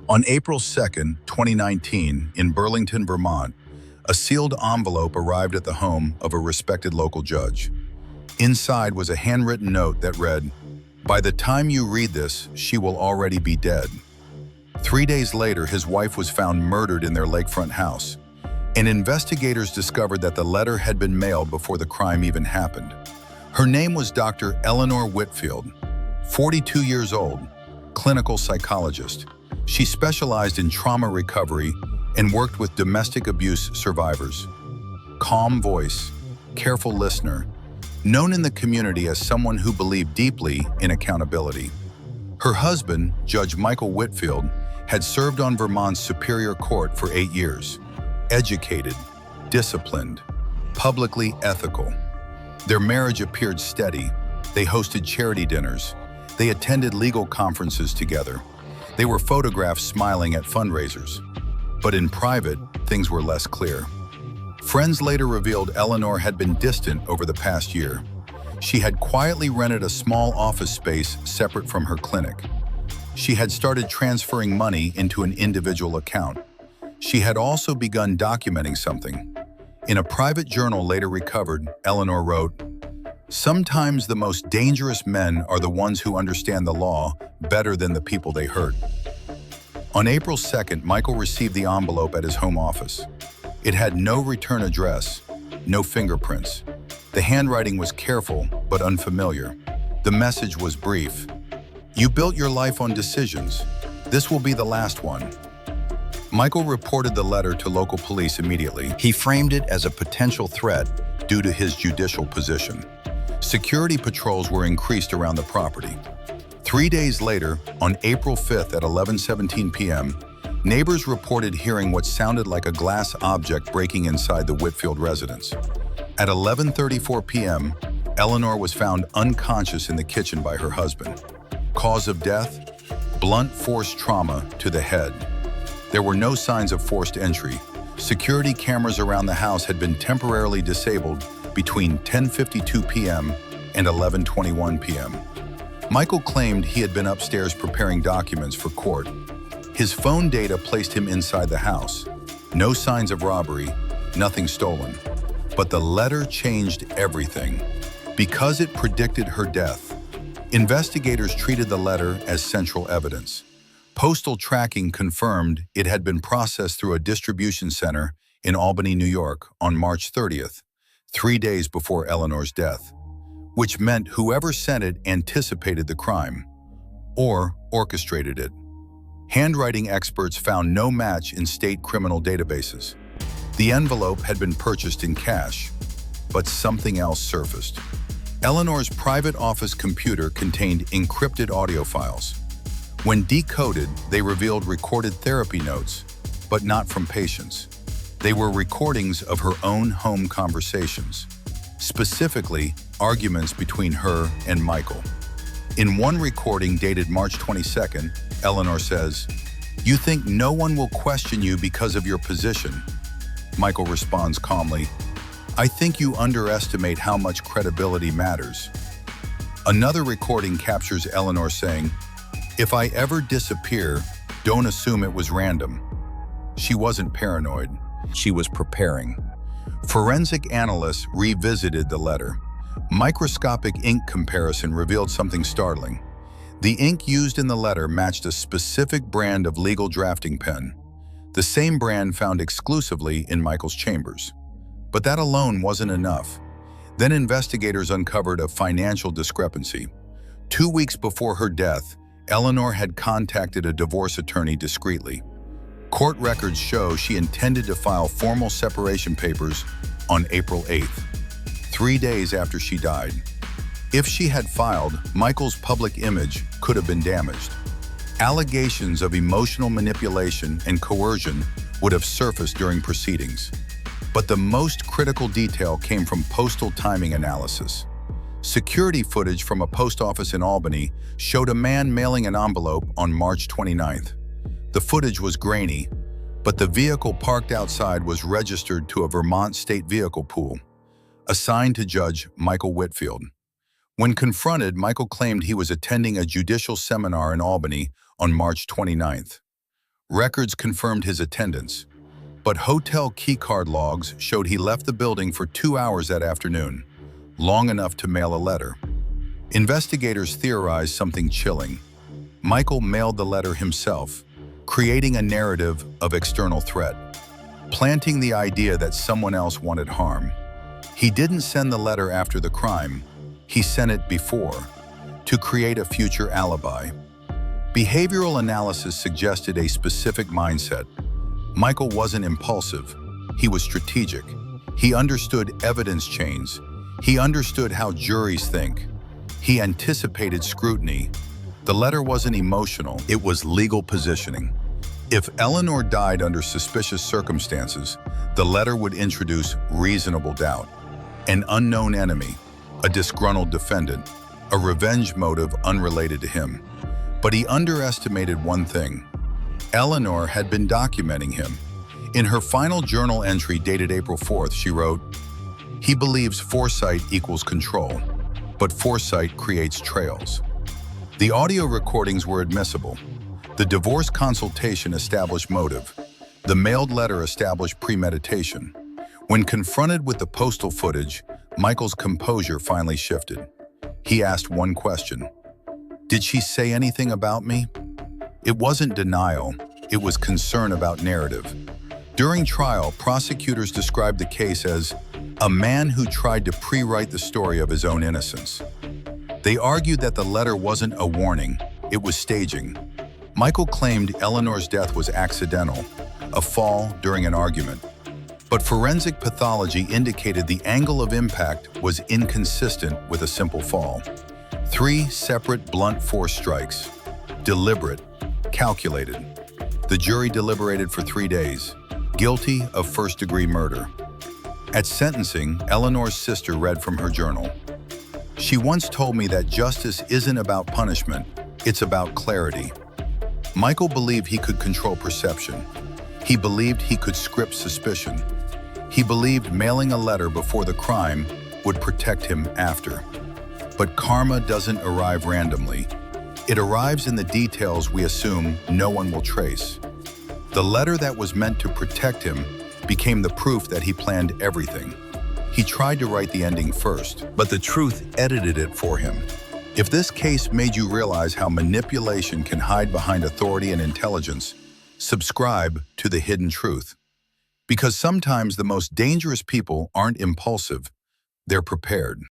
On April 2, 2019, in Burlington, Vermont, a sealed envelope arrived at the home of a respected local judge. Inside was a handwritten note that read, "By the time you read this, she will already be dead." 3 days later, his wife was found murdered in their lakefront house, and investigators discovered that the letter had been mailed before the crime even happened. Her name was Dr. Eleanor Whitfield, 42 years old, clinical psychologist. She specialized in trauma recovery and worked with domestic abuse survivors. Calm voice, careful listener, known in the community as someone who believed deeply in accountability. Her husband, Judge Michael Whitfield, had served on Vermont's Superior Court for 8 years. Educated, disciplined, publicly ethical. Their marriage appeared steady. They hosted charity dinners. They attended legal conferences together. They were photographed smiling at fundraisers. But in private, things were less clear. Friends later revealed Eleanor had been distant over the past year. She had quietly rented a small office space separate from her clinic. She had started transferring money into an individual account. She had also begun documenting something. In a private journal later recovered, Eleanor wrote, "Sometimes the most dangerous men are the ones who understand the law better than the people they hurt." On April 2nd, Michael received the envelope at his home office. It had no return address, no fingerprints. The handwriting was careful but unfamiliar. The message was brief. "You built your life on decisions. This will be the last one." Michael reported the letter to local police immediately. He framed it as a potential threat due to his judicial position. Security patrols were increased around the property. 3 days later, on April 5th at 11:17 p.m., neighbors reported hearing what sounded like a glass object breaking inside the Whitfield residence. At 11:34 p.m., Eleanor was found unconscious in the kitchen by her husband. Cause of death? Blunt force trauma to the head. There were no signs of forced entry. Security cameras around the house had been temporarily disabled between 10:52 p.m. and 11:21 p.m. Michael claimed he had been upstairs preparing documents for court. His phone data placed him inside the house. No signs of robbery, nothing stolen. But the letter changed everything. Because it predicted her death, investigators treated the letter as central evidence. Postal tracking confirmed it had been processed through a distribution center in Albany, New York on March 30th, 3 days before Eleanor's death, which meant whoever sent it anticipated the crime or orchestrated it. Handwriting experts found no match in state criminal databases. The envelope had been purchased in cash, but something else surfaced. Eleanor's private office computer contained encrypted audio files. When decoded, they revealed recorded therapy notes, but not from patients. They were recordings of her own home conversations, specifically arguments between her and Michael. In one recording dated March 22nd, Eleanor says, "You think no one will question you because of your position?" Michael responds calmly, "I think you underestimate how much credibility matters." Another recording captures Eleanor saying, "If I ever disappear, don't assume it was random." She wasn't paranoid. She was preparing. Forensic analysts revisited the letter. Microscopic ink comparison revealed something startling. The ink used in the letter matched a specific brand of legal drafting pen, the same brand found exclusively in Michael's chambers. But that alone wasn't enough. Then investigators uncovered a financial discrepancy. 2 weeks before her death, Eleanor had contacted a divorce attorney discreetly. Court records show she intended to file formal separation papers on April 8th, 3 days after she died. If she had filed, Michael's public image could have been damaged. Allegations of emotional manipulation and coercion would have surfaced during proceedings. But the most critical detail came from postal timing analysis. Security footage from a post office in Albany showed a man mailing an envelope on March 29th. The footage was grainy, but the vehicle parked outside was registered to a Vermont state vehicle pool, assigned to Judge Michael Whitfield. When confronted, Michael claimed he was attending a judicial seminar in Albany on March 29th. Records confirmed his attendance, but hotel keycard logs showed he left the building for 2 hours that afternoon, long enough to mail a letter. Investigators theorized something chilling. Michael mailed the letter himself, creating a narrative of external threat, planting the idea that someone else wanted harm. He didn't send the letter after the crime, he sent it before, to create a future alibi. Behavioral analysis suggested a specific mindset. Michael wasn't impulsive, he was strategic. He understood evidence chains. He understood how juries think. He anticipated scrutiny. The letter wasn't emotional, it was legal positioning. If Eleanor died under suspicious circumstances, the letter would introduce reasonable doubt. An unknown enemy, a disgruntled defendant, a revenge motive unrelated to him. But he underestimated one thing. Eleanor had been documenting him. In her final journal entry dated April 4th, she wrote, "He believes foresight equals control, but foresight creates trails." The audio recordings were admissible. The divorce consultation established motive. The mailed letter established premeditation. When confronted with the postal footage, Michael's composure finally shifted. He asked one question. "Did she say anything about me?" It wasn't denial, it was concern about narrative. During trial, prosecutors described the case as a man who tried to pre-write the story of his own innocence. They argued that the letter wasn't a warning, it was staging. Michael claimed Eleanor's death was accidental, a fall during an argument. But forensic pathology indicated the angle of impact was inconsistent with a simple fall. 3 separate blunt force strikes. Deliberate, calculated. The jury deliberated for 3 days. Guilty of first-degree murder. At sentencing, Eleanor's sister read from her journal. "She once told me that justice isn't about punishment, it's about clarity." Michael believed he could control perception. He believed he could script suspicion. He believed mailing a letter before the crime would protect him after. But karma doesn't arrive randomly. It arrives in the details we assume no one will trace. The letter that was meant to protect him became the proof that he planned everything. He tried to write the ending first, but the truth edited it for him. If this case made you realize how manipulation can hide behind authority and intelligence, subscribe to The Hidden Truth. Because sometimes the most dangerous people aren't impulsive, they're prepared.